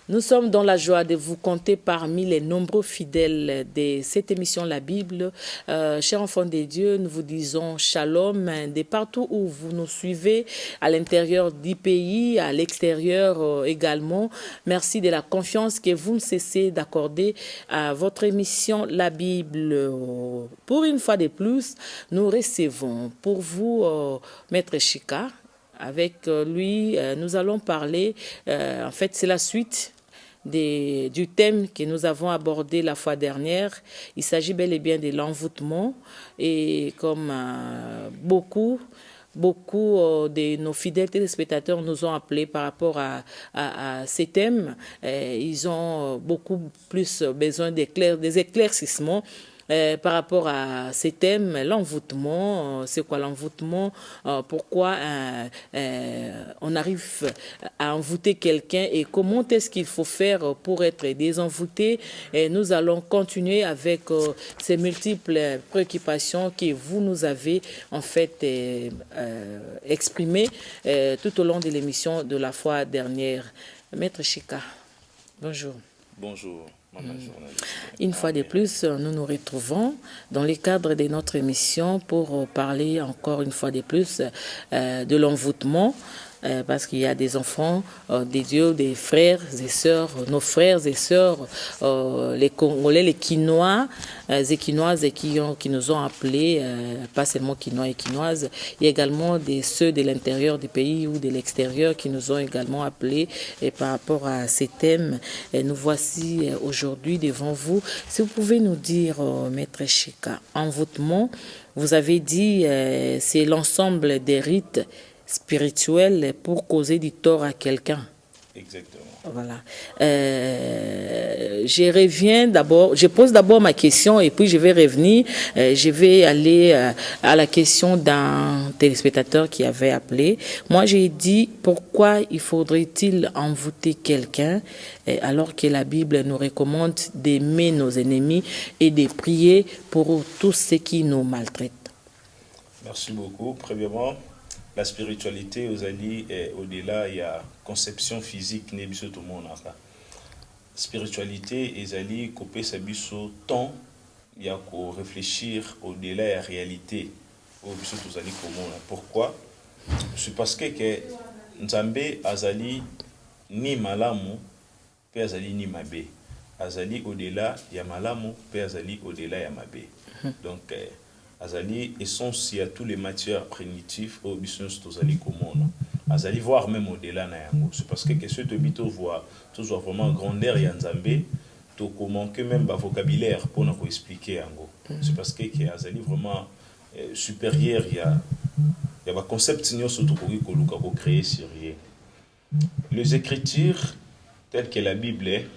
Nous sommes dans la joie de vous compter parmi les nombreux fidèles de cette émission La Bible. Chers enfants de Dieu, nous vous disons shalom de partout où vous nous suivez, à l'intérieur du pays, à l'extérieur également. Merci de la confiance que vous ne cessez d'accorder à votre émission La Bible. Pour une fois de plus, nous recevons pour vous Maître Chika. Avec lui, nous allons parler, en fait, c'est la suite du thème que nous avons abordé la fois dernière. Il s'agit bel et bien de l'envoûtement. Et comme beaucoup de nos fidèles téléspectateurs nous ont appelés par rapport à ces thèmes, ils ont beaucoup plus besoin des éclaircissements par rapport à ces thèmes, l'envoûtement, c'est quoi l'envoûtement, pourquoi on arrive à envoûter quelqu'un et comment est-ce qu'il faut faire pour être désenvoûté. Et nous allons continuer avec ces multiples préoccupations que vous nous avez en fait exprimées tout au long de l'émission de la fois dernière. Maître Chika, bonjour. Bonjour. Une fois de plus, nous nous retrouvons dans le cadre de notre émission pour parler encore une fois de plus de l'envoûtement. Parce qu'il y a des enfants, des dieux, des frères et sœurs, nos frères et sœurs, les Congolais, les Quinois et Quinoises qui nous ont appelés, pas seulement Quinois et Quinoises, il y a également ceux de l'intérieur du pays ou de l'extérieur qui nous ont également appelés et par rapport à ces thèmes. Et nous voici aujourd'hui devant vous. Si vous pouvez nous dire, Maître Chika, envoûtement, vous avez dit c'est l'ensemble des rites spirituel pour causer du tort à quelqu'un. Exactement. Voilà. Je pose d'abord ma question et puis je vais revenir. Je vais aller à la question d'un téléspectateur qui avait appelé. Moi, j'ai dit pourquoi il faudrait-il envoûter quelqu'un alors que la Bible nous recommande d'aimer nos ennemis et de prier pour tous ceux qui nous maltraitent. Merci beaucoup. Premièrement, la spiritualité aux alliés, au-delà, il y a conception physique, tout le monde. Spiritualité, les alliés, couper sa biso temps, il y a qu'à réfléchir au-delà de la réalité. Pourquoi? C'est parce que Nzambe azali ni malamu, pe azali ni mabe. Azali au-delà, il y a malamu, pe azali au-delà, il y a mabe. Donc, azali essence à tous les matières primitives au business tozali komona azali voir même au-delà na yango c'est parce que ce te bito voit toujours vraiment grandeur ya Nzambe to comment que même ba vocabulaire pour nous expliquer yango c'est parce que azali vraiment supérieur ya ba concept nyonso to koki koluka ko créer sur rien. Les écritures telles que la Bible est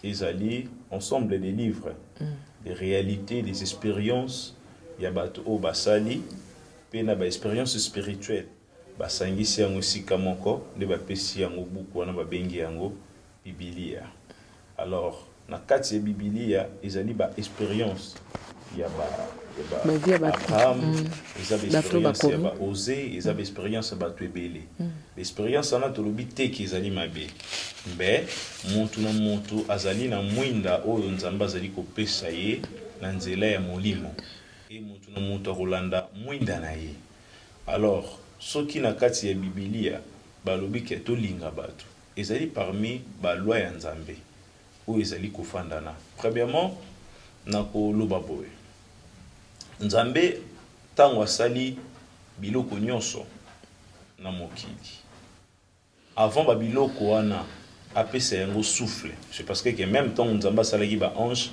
ezali ensemble des livres des réalités des expériences ya bato o basali pe na ba expérience spirituelle basangisi yango sika moko nde bapesi yango buku wana babengi yango Biblia. Alors na kati ya Biblia ezali ba expérience ya Abraham, eza ba expérience ya ba Osée, eza ba expérience ya bato ebele. L'expérience ana tolobi te ki ezali mabe mbe muntu na muntu azali na mwinda oyo Nzambe azali kopesa ye na nzela ya molimo. Et mutu na mutu akolanda mwinda na ye. Alors soki na kati ya Biblia balobi ke tolinga bato ezali parmi ba loi ya Nzambe oyo ezali kofandana. Premièrement na koloba boye Nzambe tango asali biloko nyonso na mokili avant ba biloko wana apesa yango souffle. C'est parce que même temps Nzambe asalaki ba ange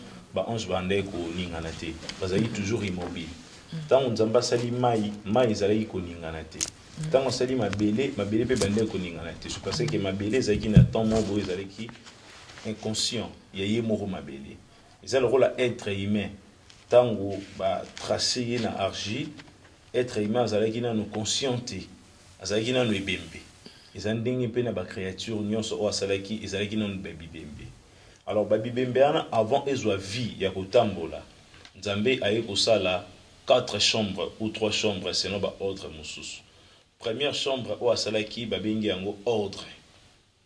bandai ko ningana te bazali toujours immobile. Tant Nzambe asali mai ezali ko ningana te. Tant asali mabele pe bandai ko ningana te. C'est parce que mabele ezali na temps moko ezali ki inconscient ya ye moko mabele. Ezali rôle être humain. Tango ba tracer na argile être humain ezali na no consciente ezali na no ebembe. Ezali ndenge pe na ba créature nyonso o asalaki ezali na no bibembe. Alors babibembeana avant ezwa vie ya kotambola Nzambe aye kosala 4 chambres ou 3 chambres selon ba ordre mususu. Première chambre o asalaki babengi yango ordre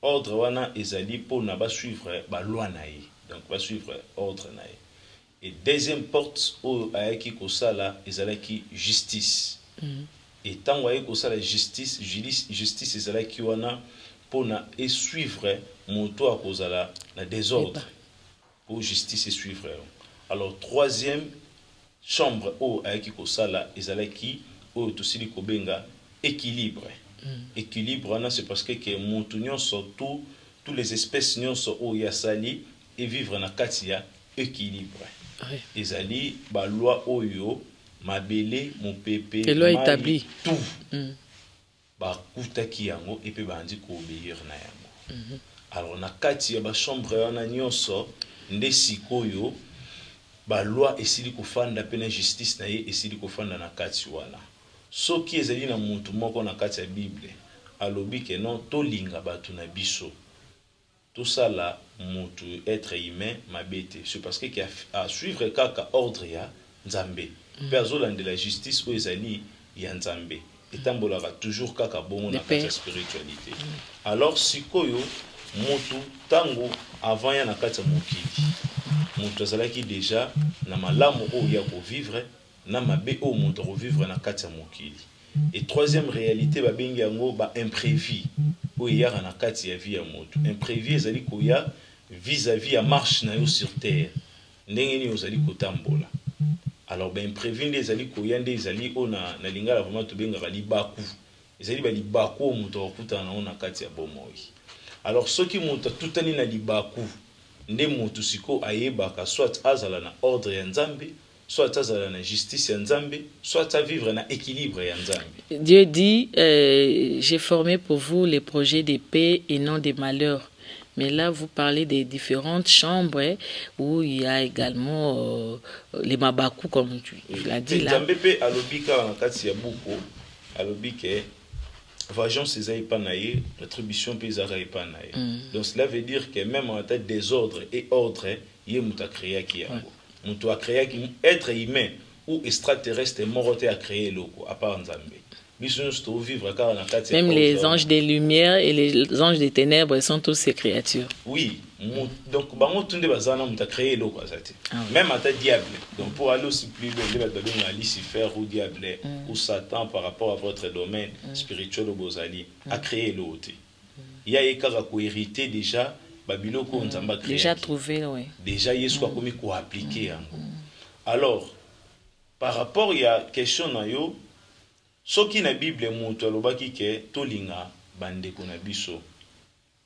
ordre wana ezali pour na ba suivre ba loi na ye, donc ba suivre ordre na ye. Et deuxième porte au ayaki kosala ezalaki justice. Et tant ayaki kosala justice ezalaki wana pour na et suivre moto a kozala na désordre pour justice et suivre. Alors troisième chambre au ayaki kosala ezalaki au tosili kobenga équilibre. Équilibre c'est parce que moto nyonso tous les espèces nyonso o ya sali et vivre na katia équilibre. Ezali ba loi oyo mabele mopepe loi établie tout ba kutaki yango et puis bandi ko obéir na yango. Alors na katia ba chambre wana nyonso nde sikoyo ba loi esili kofanda pe na justice na ye esili kofanda na kati wana. Soki ezali na muntu moko na kati ya Bible alobi ke non tolinga batu na biso tout ça là mutu être humain mabete, c'est parce que a suivre kaka ordre ya nzambe pe azolande la justice o ezali ya nzambe etambolaka toujours kaka bongo na kati ya spiritualité. Alors sikoyo mutu tango avant ya na kati ya mokili mutu azalaki déjà na malamu o ya ko vivre na mabe o mutu ko vivre na kati ya mokili. Et troisième réalité babengi yango ba imprévu o yara na kati ya vie ya mutu. Imprévu ezali koya vis-à-vis ya marche na yo sur terre ndenge ni ozali kotambola. Alors ben imprévu nde ezali koya nde ezali ona na lingala vraiment to benga libaku ezali ba libaku mutu okuta na ona kati ya bomoi. Alors soki mutu tutani na libaku nde mutu siko ayebaka soit azala na ordre ya nzambe, soit azala na justice ya nzambe, soit à vivre na équilibre ya nzambe. Dieu dit j'ai formé pour vous les projets de paix et non de malheur. Mais là, vous parlez des différentes chambres où il y a également les mabakou, comme tu l'as dit là. Nzambe alobika na kati ya buko alobike vengeance ezali pa na ye, rétribution pe ezali pa na ye. Donc cela veut dire que même en tête désordre et ordre ye muta créé ki yango. Mutu a créé ki être humain ou extraterrestre morote a créé loko à part nzambe. Même les anges des lumières et les anges des ténèbres sont tous ces créatures. Oui, donc même à ta diable. Donc pour aller aussi plus loin, Lucifer ou diable ou Satan par rapport à votre domaine spirituel ou bozali a créé l'autre. Il y a hérité déjà Babyloko nzamba créé. Déjà trouvé, oui. Déjà Yesu a commis quoi appliquer. Alors par rapport il y a question na yo. Soki na Bible mutu alobaki ke tolinga bandeko na biso.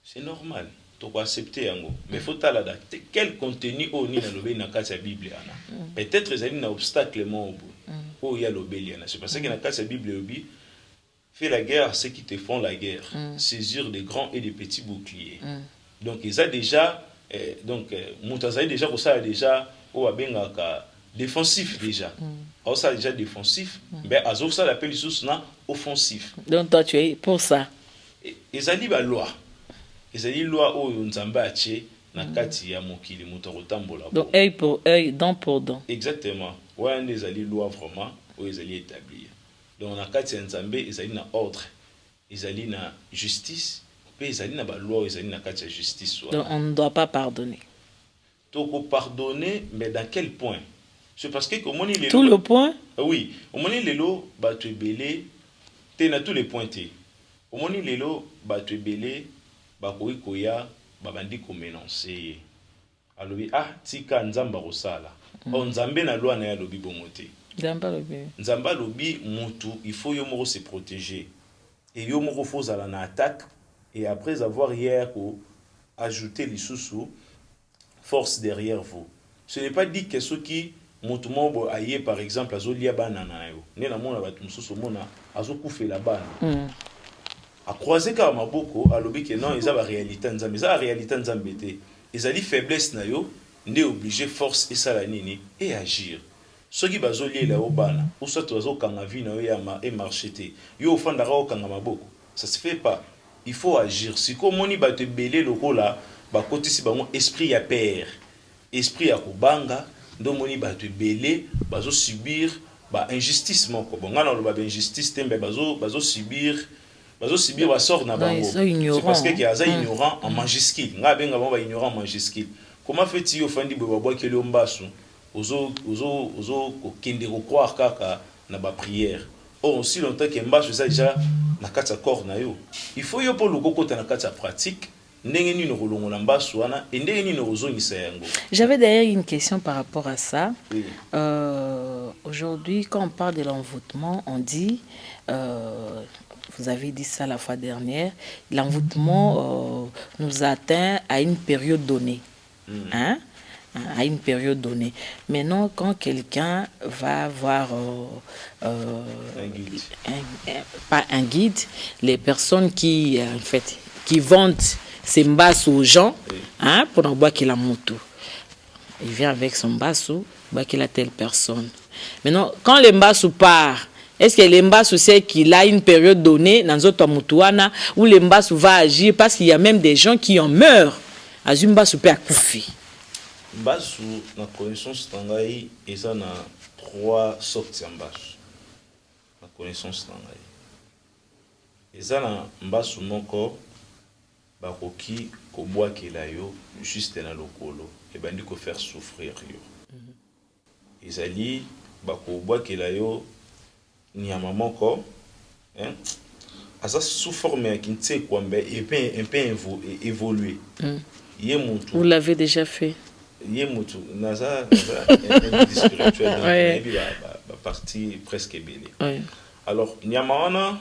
C'est normal, to ko accepter yango. Mais faut tala da quel contenu oni na lobé na kati ya Bible ana. Peut-être ezali na obstacle mo obu. O ya lobeli ana. C'est parce que na kati ya Bible obi fais la guerre à ceux qui te font la guerre. Saisir des grands et des petits boucliers. Donc ils a déjà mutu azali déjà ko ça déjà o abengaka défensif déjà. Alors ça déjà défensif, mais azov ça l'appelle sous na offensif. Donc toi tu es pour ça. Ezali ba loi. Ezali loi o nzamba ache na kati ya mokili muto kotambola. Donc œil pour œil, dent pour dent. Exactement. Ouais, ezali loi vraiment o ezali établir. Donc na kati ya nzambe ezali na ordre. Ezali na justice, pe ezali na ba loi ezali na kati ya justice. Donc on ne doit pas pardonner. Toko pardonner, mais dans quel point? C'est parce que comme on est tout le point. Oui, au moment lelo batu belé, t'es na tous les points t'es. Au moment lelo batu belé, bakoi koya, babandi ko ménoncer. Alobi tika nzamba rosala. On nzambe na loi na ya lobi bomote. Nzamba lobi mutu, il faut yo moko se protéger. Et yo moko faut zala na attaque et après avoir hier ko ajouter lisusu force derrière vous. Ce n'est pas dit que ceux qui mutu mobo aye par exemple azolia bana na yo ne na mona batu mususu mona azokufela bana a croiser ka maboko alobi ke non eza ba réalité nzambe eza réalité nzambe te ezali faiblesse na yo nde obligé force et sala nini et agir soki bazolia la bana ou soit bazokanga vie na yo ya et marcher te yo ofandaka okanga maboko ça se fait pas, il faut agir. Si comme moni batu belé lokola ba kotisi bango esprit ya père esprit ya kubanga ndomoni batu belé bazo subir ba injustice moko bon ngana lo ba injustice tembe bazo subir bazo subir ba sort na bango. C'est parce que aza ignorant en majuscule. Nga benga ba ignorant en majuscule. Comment fait-il ofandi bo ba kele mbasu ozo kende ko croire kaka na ba prière. Or aussi longtemps que mbasu ça déjà na kati corps na yo. Il faut yo pour le kokota na kati pratique. J'avais d'ailleurs une question par rapport à ça. Oui. Aujourd'hui, quand on parle de l'envoûtement, on dit, vous avez dit ça la fois dernière, l'envoûtement nous atteint à une période donnée. Hein? À une période donnée. Maintenant, quand quelqu'un va voir pas un guide, les personnes qui, en fait, qui vendent ses mbasou aux gens, hein, pour en boire qu'il a moto. Il vient avec son mbasou, boire qu'il a telle personne. Maintenant, quand le mbasou part, est-ce que le mbasou sait qu'il a une période donnée dans notre moutouana où le mbasou va agir parce qu'il y a même des gens qui en meurent. Azum mbasou peut accoucher. Mbasou, na connaissance tangaï, et ça na 3 sortes de mbasou. Na connaissance tangaï. Et ça na mbasou moko. Baroki koboa kelayo juste na lokolo et bandi ko faire souffrir yo. Ezali bakoboa kelayo nyama moko hein asa sous forme kinti kwambe et peu évoluer. Vous l'avez déjà fait. Yemutu naza spirituel dans partie presque belle. Alors nyama wana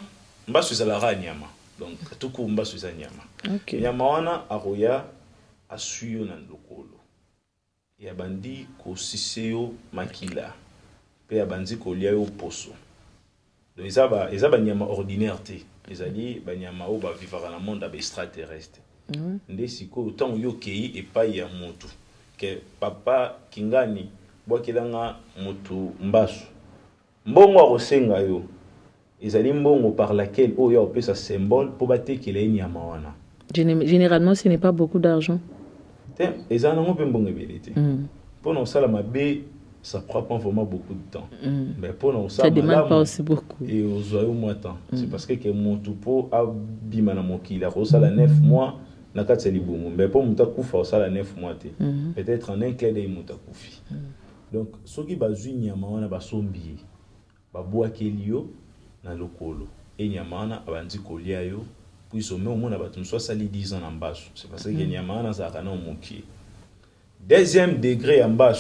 mbasu zalara nyama. Donc tout coup mbasu za nyama. Okay. Nyama wana aroya asuyo na lokolo. Ya bandi ko siseyo makila. Pe ya bandi ko liayo poso. Donc ezaba nyama ordinaire te. Ezali ba nyama o ba vivra na monde extraterrestre. Nde siko autant yo kei e pa ya motu. Que papa kingani bokelanga motu mbasu. Mbongo akosenga yo. Ezali mbongo par laquelle oyo peut sa symbole pour battre qu'il est nyama wana. Généralement, ce n'est pas beaucoup d'argent. Pour nous, ça prend pas vraiment beaucoup de temps. Mais pour nous, ça ne demande pas aussi beaucoup. Et aux oiseaux moins temps. C'est parce que mon tupo a bimana moki la rosa la 9 mois na katseli bongo. Mais pour muta kufa ça la 9 mois te. Peut-être en un clin d'œil muta kufi. Donc ceux qui bazui nyama wana basombi ba boa kelio na lokolo. Et nyama wana abandi kolia yo. Puis au moins on a soit sali 10 ans en bas. C'est parce que nyama ça kana moki. Deuxième degré en bas.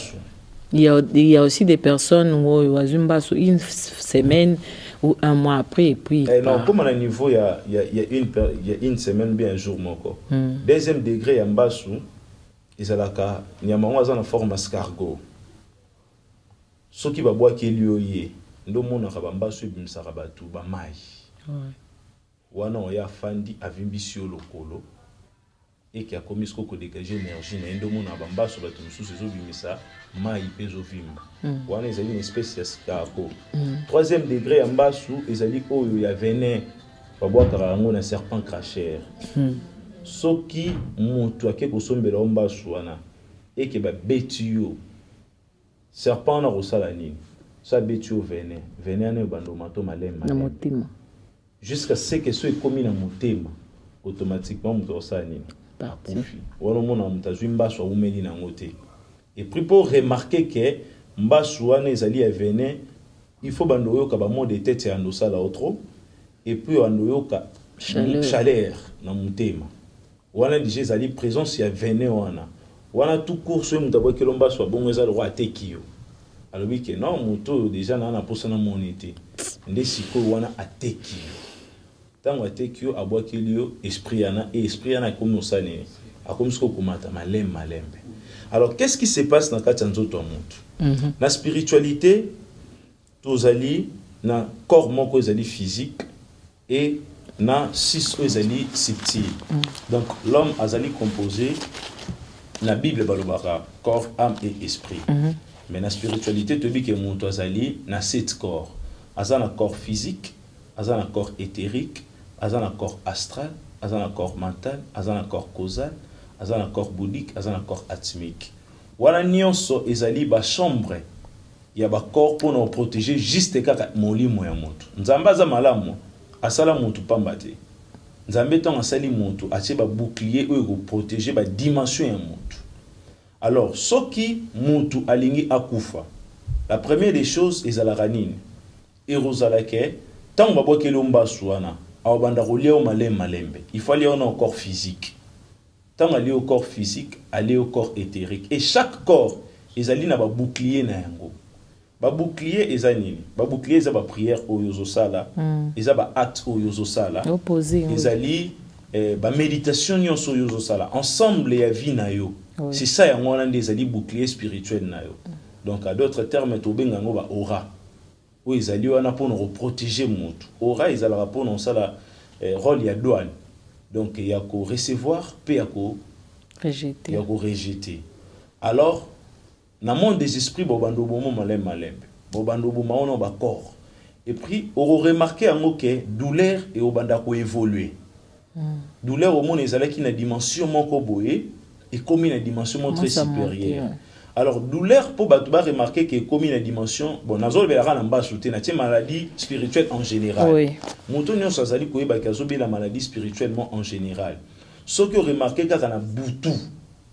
Il y a aussi des personnes où une semaine ou un mois après et puis non comme à niveau il y a une semaine bien un jour moko. Deuxième degré en bas ils alaka nyama wana na forme escargot. Ce qui va boire kelioye ndo mona ka bamba su bimsaka batu ba mai. Wana oya fandi avimbisio lokolo et qui a commis ce qu'on dégager énergie na ndo mona bamba so batu mususu zo bimisa mai pezo vimba. Wana ezali une espèce d'escargot. Troisième degré en bas sous ezali oyo ya venin ba boaka rango na serpent cracheur. Soki mutu ake kosombela omba wana et que ba betio serpent na rosala nini ça betio venin na bandomato malema na motima jusqu'à ce que soit commis na motema automatiquement mutu rosala nini parti wana mona mutazwi mbaso umeli na ngote. Et puis pour remarquer que mbaso wana ezali ya venin il faut bandoyo ka ba mode tête ya ndosala autre et puis bandoyo ka chaleur na motema wana déjà ezali présence ya venin wana tout course mutabo kelomba so bongo ezali roi tekio alors oui que non moto déjà na posa na monité nde siko wana atekio tango atekio abwakelio esprit yana et esprit yana comme osane akomi siko komata malembe. Alors qu'est-ce qui se passe dans kati nzoto moto na spiritualité tozali na corps moko ezali physique et na six ezali subtil. Donc l'homme azali composé la Bible balobaka corps, âme et esprit. Mais la spiritualité te dit que mon azali na 7 corps. Azan un corps physique, azan un corps éthérique, azan un corps astral, azan un corps mental, azan un corps causal, azan un corps bouddhique, azan un corps atmique. Wala nyonso ezali ba chambre ya ba corps pour nous protéger juste kaka molimo ya moto. Nzamba za malamu asala moto pambate. nzambe tant asali moto atie ba bouclier oyo ko protéger ba dimension ya moto. Alors soki moto alingi akufa, la première des choses ezalaka nini? Erozalake tant ba bokeli ombasu wana awabanda kolia o malembe. Il faut aller au corps physique. Tant aller au corps physique, aller au corps éthérique. Et chaque corps ezali na ba bouclier na yango. Ba bouclier ezanini? Ba bouclier eza ba prière oyo sala, eza ba acte oyo sala. Opposé. Ezali ba méditation nyonso oyo sala. Ensemble ya vie na yo. Oui. C'est ça yango wana ezali bouclier spirituel na yo. Donc à d'autres termes to benga ngo ba aura. Ou ezali wana pour nous protéger moto. Aura ezala pour nous sala rôle ya douane. Donc il y a qu'au recevoir, puis il y a qu'au rejeter. Il y a qu'au rejeter. Alors dans le monde des esprits, bobando bomo malem. Bobando bomo on a corps. Et puis on remarqué que douleur et obanda ko évoluer. Douleur au monde ezala qui na dimension moko boye et comme une dimension très supérieure. Alors douleur pour batuba remarquer que comme une dimension bon nazol belaka na mba souté na maladie spirituelle en général. Oui. Moto nyonso azali ko yeba kazobe la maladie spirituellement en général. Ce que remarqué kaka na butu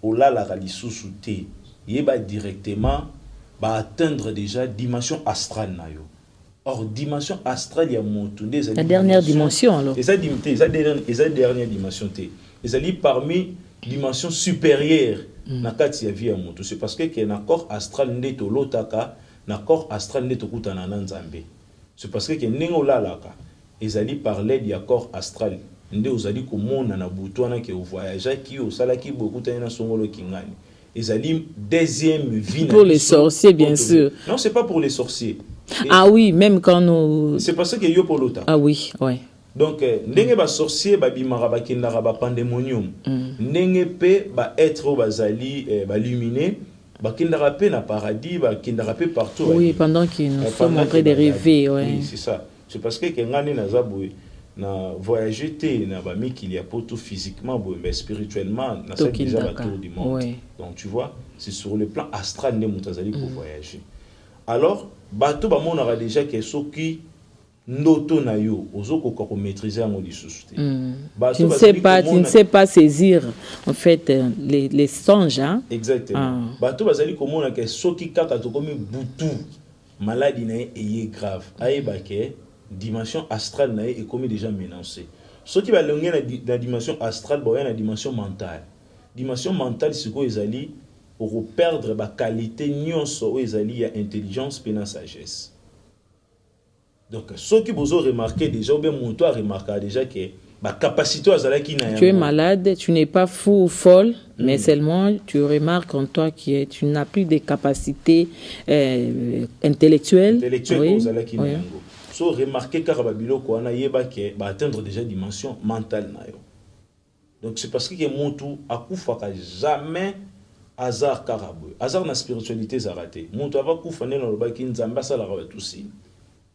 olala ka lisusu te. Yeba directement va atteindre déjà dimension astrale na yo. Or dimension astrale ya moto la dernière dimension alors. Et ça dernière dimension te. Ezali parmi dimension supérieure na kati ya vie ya moto. C'est parce que na corps astral ndeto lotaka na corps astral ndeto kutana na nzambe. C'est parce que nengo lalaka ezali parler du corps astral nde ozali komona na butu wana ke voyager ki osala ki bokutana na songolo kingani. Ezali deuxième vie pour les sorciers bien sûr. Non, c'est pas pour les sorciers. Ah oui, même quand nous c'est parce que yo polota. Ah oui, ouais. Donc ndenge ba sorcier ba bimara ba kindara ba pandemonium. Ndenge pe ba être bazali ba luminé ba kindara pe na paradis ba kindara pe partout. Oui, pendant qu'ils nous sommes en train de rêver, ouais. Oui, c'est ça. C'est parce que ngani na zaboué na voyager té na ba mi qu'il y a pour tout physiquement mais spirituellement na ça déjà la tour du monde. Ouais. Donc tu vois, c'est sur le plan astral ne mutazali pour voyager. Alors bato ba monara déjà que soki ndoto na yo ozoko ko maîtriser en lisusu te. Tu ne sais pas saisir en fait les songes hein. Exactement. Bato bazali komona que soki kaka to komi butu maladie na est grave. Ayeba ke dimension astrale na est comme déjà menacé. Soki ba longe na dimension astrale ba na dimension mentale. Dimension mentale c'est quoi ezali pour perdre ba qualité nyonso o ezali ya intelligence pe na sagesse. Donc ceux qui vous ont remarqué déjà ou bien mon toi remarqué déjà que ma capacité à zala qui tu es malade, tu n'es pas fou ou folle, mais seulement tu remarques en toi que tu n'as plus de capacités intellectuelles. Oui. Oui. So remarquer car babilo ko na yeba ke ba atteindre déjà dimension mentale na yo. Donc c'est parce que mon tout akufa ka jamais hasard karabou. Hasard na spiritualité zaraté. Mon tout va kufa ne no ba ki nzamba sala ka tout si.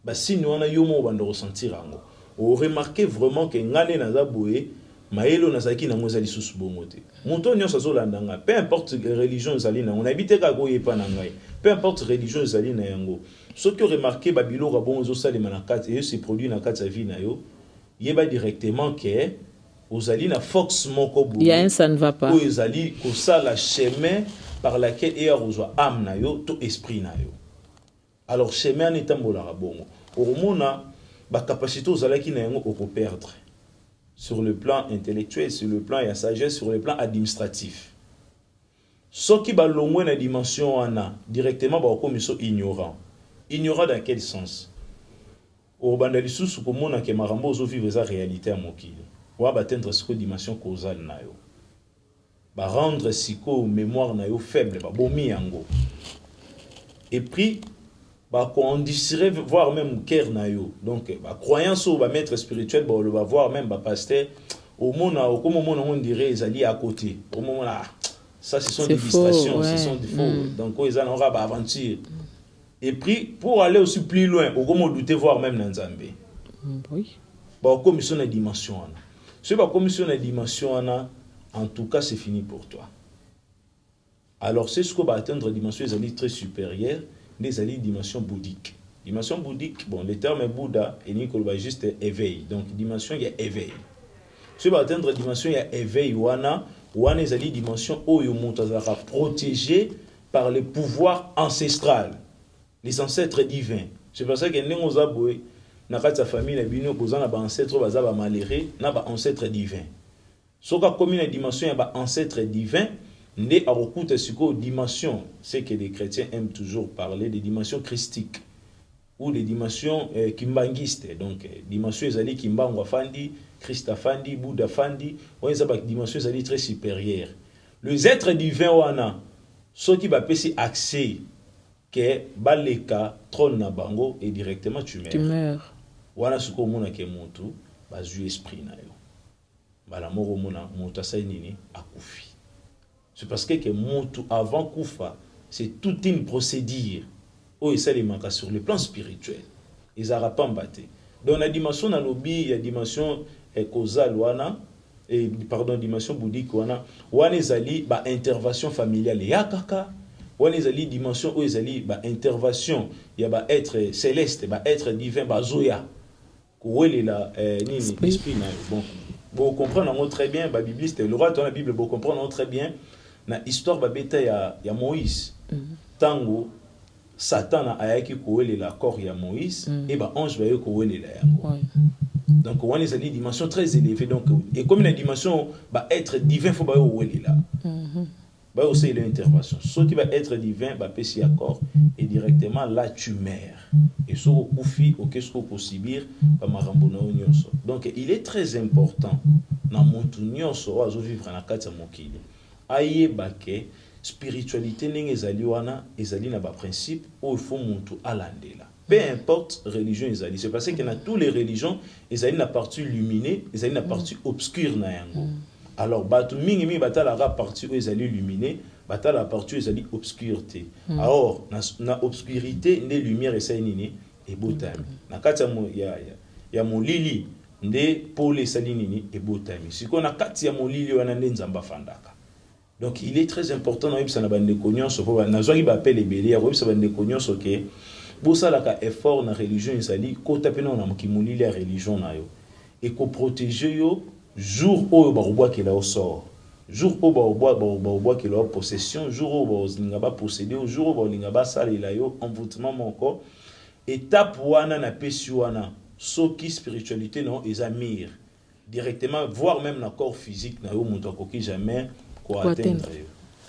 Bah si nous on a eu mon bande ressentir ango on remarqué vraiment que ngane na zaboué maelo na saki na ngozali susu bomote monto nyo sazolanda nga peu importe religion zali na on habite ka goye pa na ngai peu importe religion zali na yango ce que remarqué babilo ra bon zo sale manakati et se produit na kati sa vie na yo yeba directement que ozali na force moko bo il y a un ça ne va pas ozali ko sala chemin par laquelle et ozwa âme na yo to esprit na yo. Alors chemin n'est pas bon. Au moment ba capacité aux alaki na yango ko perdre sur le plan intellectuel, sur le plan et sagesse, sur le plan administratif. Ce qui ba longwe na dimension ana directement ba comme so ignorant. Ignorant dans quel sens? Au bandali sous ko mona ke marambo zo vivre sa réalité à mokili. Wa ba atteindre ce dimension causale na yo. Ba rendre siko mémoire na yo faible ba bomi yango. Et puis bah qu'on désirait voir même cœur na yo donc bah croyance au bah maître spirituel bah on va voir même bah pasteur au monde au moment on dirait ils allaient à côté au moment là ça ce sont des distractions ouais. Ce sont des faux donc ils en aura bah aventure et puis pour aller aussi plus loin au comment douter voir même dans Nzambe oui bah commission la dimension ana c'est pas commission la dimension ana en tout cas c'est fini pour toi alors c'est ce qu'on va atteindre la dimension ils allaient très supérieure des alliés dimension bouddhique. Dimension bouddhique, bon, le terme Bouddha, et Nicolas juste éveil. Donc, dimension, il y a éveil. Si va atteindre dimension ya éveil wana ezali dimension oyo moto azala protégé par le pouvoir ancestral, les ancêtres divins. C'est pour ça que ndenge za boy na kati ya famille na bino kozana ba ancêtre baza ba maléré na ba ancêtre divin. Soka comme une dimension ya ba ancêtre divin ndé a recoute siko dimension, c'est que les chrétiens aiment toujours parler des dimensions christiques ou des dimensions kimbangistes. Donc dimension ezali kimbango fandi, Christ fandi, Bouddha fandi, on ça ba dimension ezali très supérieure. Les êtres divins wana ceux qui va passer accès que baleka trône na bango et directement tu meurs. Wana suko mona ke mutu bazu esprit na yo. Bala moro mona muta sai nini akufi. C'est parce que mutu avant kufa, c'est toute une procédure. Oh, et ça les manque sur le plan spirituel. Ils n'arrêtent pas battre. Dans la dimension na lobby, il y a dimension causale wana et pardon dimension bouddhique wana ezali ba intervention familiale ya kaka. Wana ezali dimension où ezali ba intervention ya ba être céleste, ba être divin ba zoya. Kouele la nini esprit na bon. Vous comprenez très bien ba bibliste le roi dans la Bible vous comprenez très bien na histoire ba beta ya Moïse. Tango Satan a ayaki kouele la corps ya Moïse et ba ange ba yo kouele la yango. Donc on est à une dimension très élevée donc et comme une dimension va être divin faut pas où elle est là. Bah aussi l'intervention. Ce qui va être divin va passer accord et directement là tu meurs. Et ce au koufi au qu'est-ce qu'on peut subir par marambona nyonso. Donc il est très important dans mon nyonso à vivre na kati ya mokili. Aye baké spiritualité ndenge ezali wana ezali na ba principe où il faut muntu alandela. Peu importe religion ezali, c'est parce que dans toutes les religions ezali na partie luminée, ezali na partie obscure na yango. Alors batu mingi batala la partie où ezali luminée, batala la partie où ezali obscurité. Alors na obscurité ne lumière ezali nini et botami. Na kati ya molili nde pole ezali nini et botami. Siko na kati ya molili wana nde nzamba fandaka. Donc il est très important na yebisa na bande konyoso po na zwa ki ba appelle ebele ya yebisa bande konyoso ke bosalaka effort na religion ezali kota pena na mokimulili ya religion na yo et ko protéger yo jour oyo ba robwakela au sort jour oyo ba robwakela au possession jour oyo ba linga ba posséder jour oyo ba linga ba salela yo envoûtement moko étape wana na pesi wana soki spiritualité non ezamir directement voire même na corps physique na yo muto akoki jamais ko atteindre yo.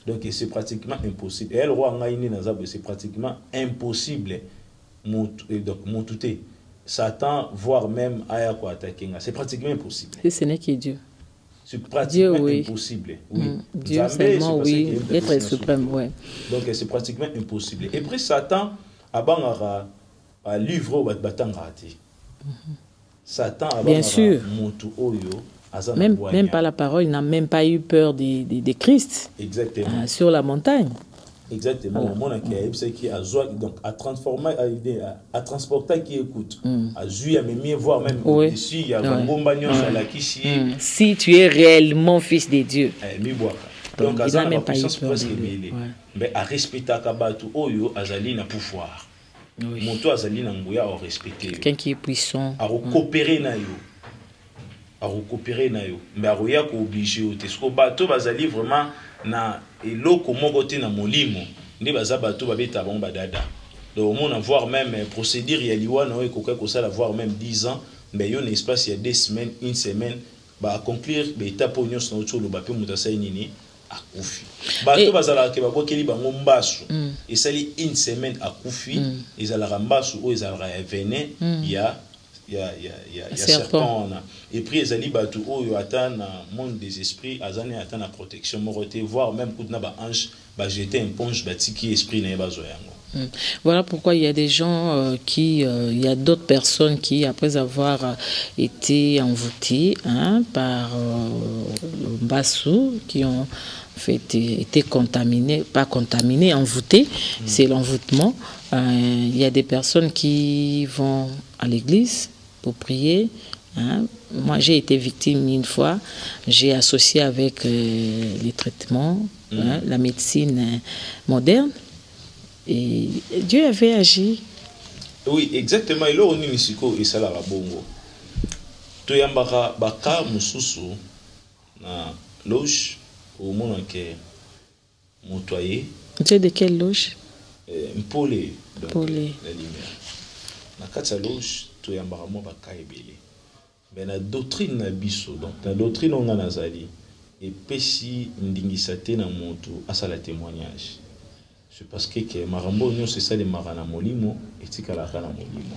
Donc c'est pratiquement impossible et elle roi ngaini na zabe c'est pratiquement impossible. Montouté, Satan, voire même Aya quoi attaquer, c'est pratiquement impossible. Si ce n'est que Dieu. C'est pratiquement Dieu, oui. impossible. Oui. Dieu seulement, oui. L'être suprême, oui. Donc c'est pratiquement impossible. Et puis Satan a un livre au Batangati. Satan a bien sûr. Même pas la parole, il n'a même pas eu peur de Christ. Exactement. Sur la montagne. Exactement. Au moment qui a donc à transformer, à transporter qui écoute, à jouer, à même voir même ici, il y a un bon bagnon sur la kishi. Si tu es réellement fils de Dieu. Donc il n'a même pas eu peur de lui. Mais à respecter Kabatu Oyo, Azali n'a pouvoir. Monto Azali n'a ngouya à respecter. Quelqu'un qui est puissant. À coopérer na yo. À recoopérer na yo. Mais à roya ko obligé au tesco bateau Azali vraiment na eloko moko te na molimo ndi baza bato babeta bon badada donc on a voir même procédure ya liwa na ekoka ko sala voir même 10 ans mais yo espace il y a 2 semaines une semaine ba conclure ba étape onyo na otolo ba pe muta sai nini akufi bato bazala ke babokeli bango mbasu et sali une semaine akufi ezala mbasu o ezala venin ya serpent et puis ezali batu oyo atana monde des esprits azani atana protection morote voir même kuna ba ange ba jeter une ponge batiki esprit na bazo yango. Voilà pourquoi il y a des gens il y a d'autres personnes qui après avoir été envoûtées par Mbassou qui ont fait été contaminés, pas contaminés, envoûtés, c'est l'envoûtement. Il y a des personnes qui vont à l'église pour prier. Moi, j'ai été victime une fois. J'ai associé avec les traitements, la médecine moderne. Et Dieu avait agi. Oui, exactement. Et là, on est ici, et ça, là, bongo. toyambaka baka mususu na loge au monde que motoyer. Tu es de quelle loge? Mpole. Mpole. La lumière. Na kati loge toyambaka mo baka ebele. Mais la doctrine na biso, donc la doctrine on a nazali et pesi ndingisate na moto asala témoignage. C'est parce que marambo nyo c'est ça les marana molimo etikala kana molimo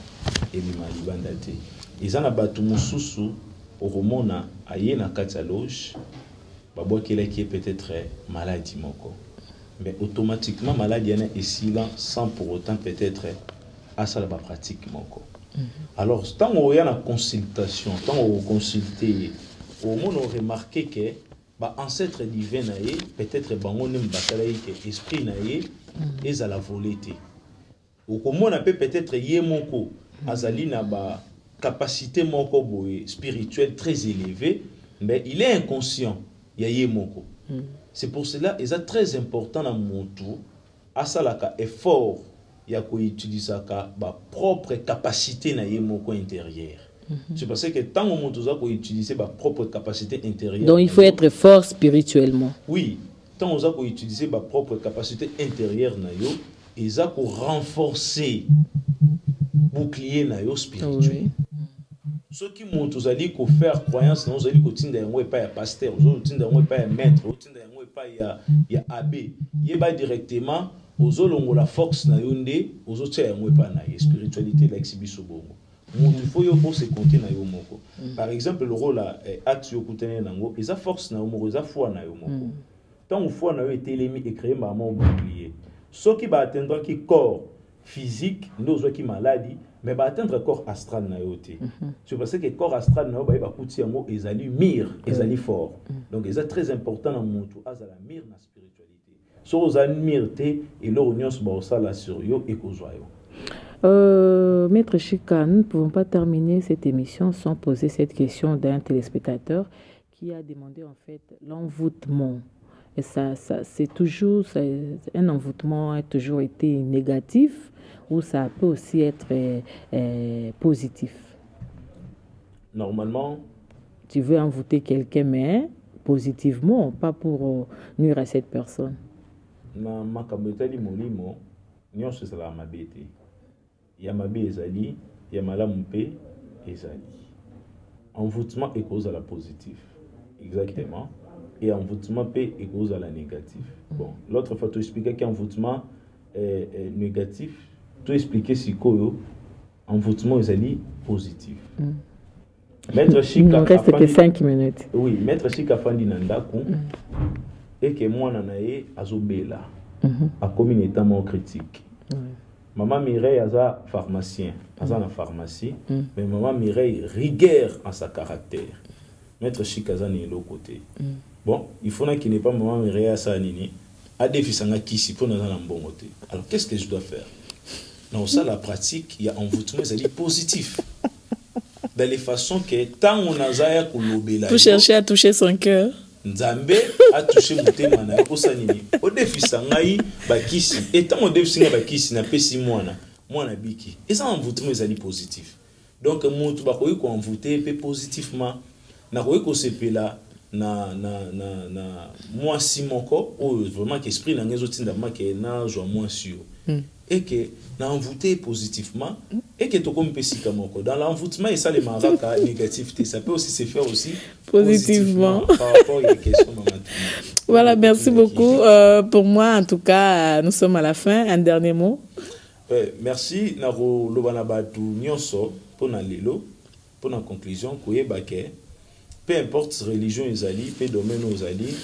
et bimali bandate. Izana batu mususu oromona aye na kati loge babwa kele qui est peut-être maladie moko. Mais automatiquement maladie yana esila sans pour autant peut-être asala ba pratique moko. Alors, tant qu'on y a la consultation, tant qu'on consulte, au moins on remarque que l'ancêtre divin, peut-être que l'esprit est à la volonté. Au moins on peut peut-être y moko azali na ba capacité moko spirituelle très élevée, mais il est inconscient. Il y a moko. C'est pour cela il est très important dans mon tour à ça effort. Il y a qu'on utilise sa propre capacité na yemoko intérieur. C'est parce que tant on monte ça qu'on utilise sa propre capacité intérieure. Donc il faut être fort spirituellement. Oui, tant on qu'on utilise sa propre capacité intérieure na yo, et ça qu'on renforcer bouclier na yo spirituel. Ceux qui montent aux alliés qu'on faire croyance, nous allons continuer à pas ya pasteur, nous allons continuer à pas ya maître, nous allons pas ya abbé. Il va directement aux olongo la force na yonde aux autres pas na spiritualité l'exhibition bongo il faut yo se compter na yo moko. Par exemple le rôle acte yo kutene nango eza force na yo moko eza foi na yo moko tant foi na yo etelemi et créer maman oublier ce qui va atteindre qui corps physique nous qui maladie mais va atteindre corps astral na yo te c'est parce que corps astral na yo ba kuti yango ezali mir ezali fort donc c'est très important dans mutu azala mir na spiritualité. Maître Chika, nous ne pouvons pas terminer cette émission sans poser cette question d'un téléspectateur qui a demandé en fait l'envoûtement. Et ça c'est toujours un envoûtement a toujours été négatif ou ça peut aussi être positif. Normalement, tu veux envoûter quelqu'un mais positivement, pas pour nuire à cette personne. Na makambetali molimo nyonso sala mabete ya mabe ezali ya malamu pe ezali envoûtement est cause à la positif exactement et envoûtement pe est cause à la négatif. Bon l'autre fois tu expliquais qu'envoûtement est négatif tu expliquais si koyo envoûtement ezali positif. Maître Chika, il ne reste que 5 minutes. Oui, Maître Chika fandi nandaku et que moi nanaye azobela a comme une état critique. Maman Mireille a pharmacien, a na pharmacie, mais maman Mireille rigueur en sa caractère. Maître Chika zani l'autre côté. Bon, il faut qu'il n'ait pas maman Mireille à sa nini, a défisanga kisi pour nous dans bon côté. Alors qu'est-ce que je dois faire? Dans ça la pratique, il y a envoûtement, c'est positif. Dans les façons que tant on a zaya kolobela pour chercher à toucher son cœur Nzambe a touché motema na yo sanini o defisa ngai bakisi et tant on defisa bakisi na pesi mwana biki et ça envoûtement ezali positif donc mutu bakoyi ko envoûter pe positivement na koyi ko sepela na moi simoko o vraiment que esprit na ngezo tinda ma ke na joie moi sûr et que na envoûter positivement et que to comme pesika moko dans l'envoûtement et ça les maraka négativité ça peut aussi se faire aussi positivement par rapport à question voilà merci beaucoup pour moi en tout cas nous sommes à la fin un dernier mot. Merci na ro lobana batu nyonso pour na lelo pour na conclusion koyeba ke peu importe religion ezali peu domaine ezali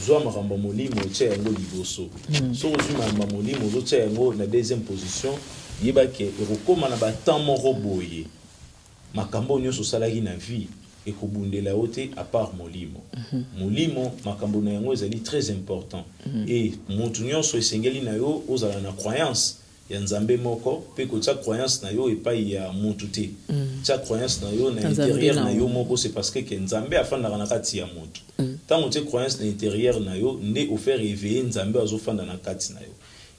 zo maramba molimo tche yango liboso so zo maramba molimo zo tche yango na deuxième position yeba ke erokoma na batamo roboye makambo nyonso salaki na vie ekobundela ote à part molimo molimo makambo na yango ezali très important et mutu nyonso esengeli na yo ozala na croyance ya nzambe moko pe ko tsa croyance na yo epai ya mutu te tsa croyance na yo na intérieur na yo moko c'est parce que nzambe afanda na kati ya mutu tant que croyance na intérieur na yo nde offert éveiller nzambe azofanda na kati na yo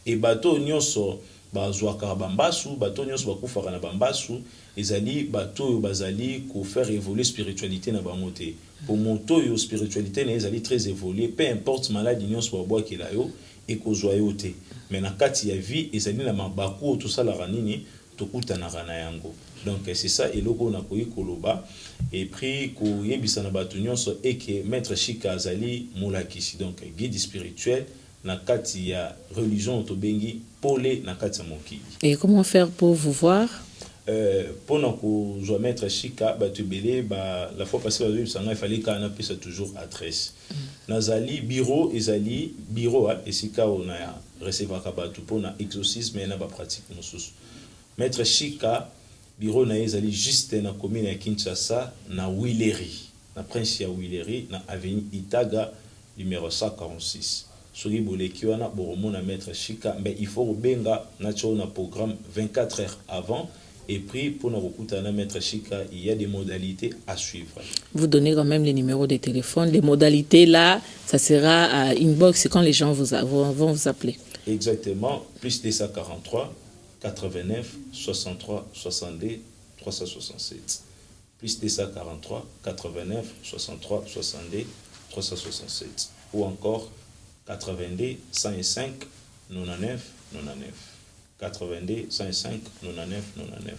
et bato nyonso bazwaka bambasu bato nyonso bakufaka na bambasu ezali bato oyo bazali faire évoluer spiritualité na bango te pour moto oyo spiritualité na ezali très évoluer peu importe maladie nyonso babwakela yo ekozwa yo te mais na kati ya vie ezali na mabaku oyo tosalaka nini tokutanaka na yango. Donc c'est ça eloko na koyi koloba et puis koyebisa na bato nyonso eke maître Chika azali molakisi donc guide spirituel na kati ya religion tobengi pole na kati ya mokili. Et comment faire pour vous voir? Pendant que je maître Chika batubele la fois passée il fallait qu'on appelle toujours adresse. Nazali bureau ezali bureau et sika on a recevoir kabatu pour na exorcisme et na ba pratique mususu. Maître Chika bureau na ezali juste na commune ya Kinshasa na Wileri na prince ya Wileri na avenue Itaga numéro 146. Soki boleki wana boromona maître Chika mais il faut benga na na programme 24 heures avant. Et puis, pour nous recruter à Maître Chika, il y a des modalités à suivre. Vous donnez quand même les numéros de téléphone. Les modalités, là, ça sera à inbox quand les gens vont vous appeler. Exactement. Plus 243, 89, 63, 62, 367. Plus 243, 89, 63, 62, 367. Ou encore 82, 105, 99, 99. 82 105 99 99.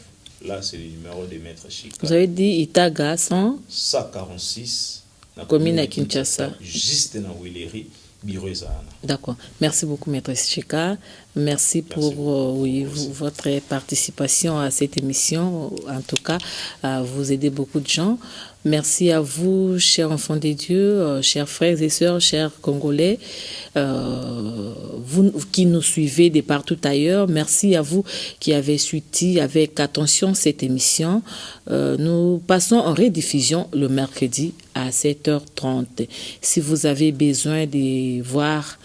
Là, c'est le numéro de Maître Chika. Vous avez dit Itaga 146. Commune à Kinshasa. Juste dans Wileri, bureau Zana. D'accord. Merci beaucoup, Maître Chika. Merci pour votre participation à cette émission. En tout cas, vous aidez beaucoup de gens. Merci à vous, chers enfants de Dieu, chers frères et sœurs, chers Congolais, vous qui nous suivez de partout ailleurs. Merci à vous qui avez suivi avec attention cette émission. Nous passons en rediffusion le mercredi à 7h30. Si vous avez besoin de voir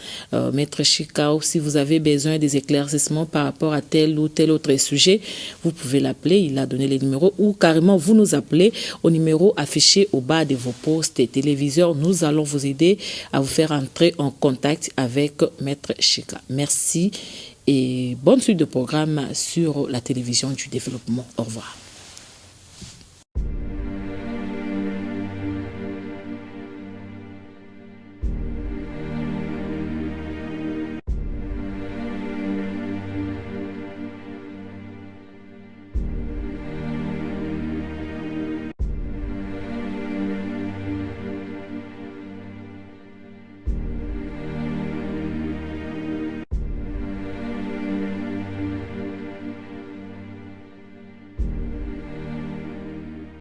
Maître Chika ou si vous avez besoin des éclaircissements par rapport à tel ou tel autre sujet, vous pouvez l'appeler, il a donné les numéros, ou carrément vous nous appelez au numéro affiché au bas de vos postes et téléviseurs. Nous allons vous aider à vous faire entrer en contact avec Maître Chika. Merci et bonne suite de programme sur la télévision du développement. Au revoir.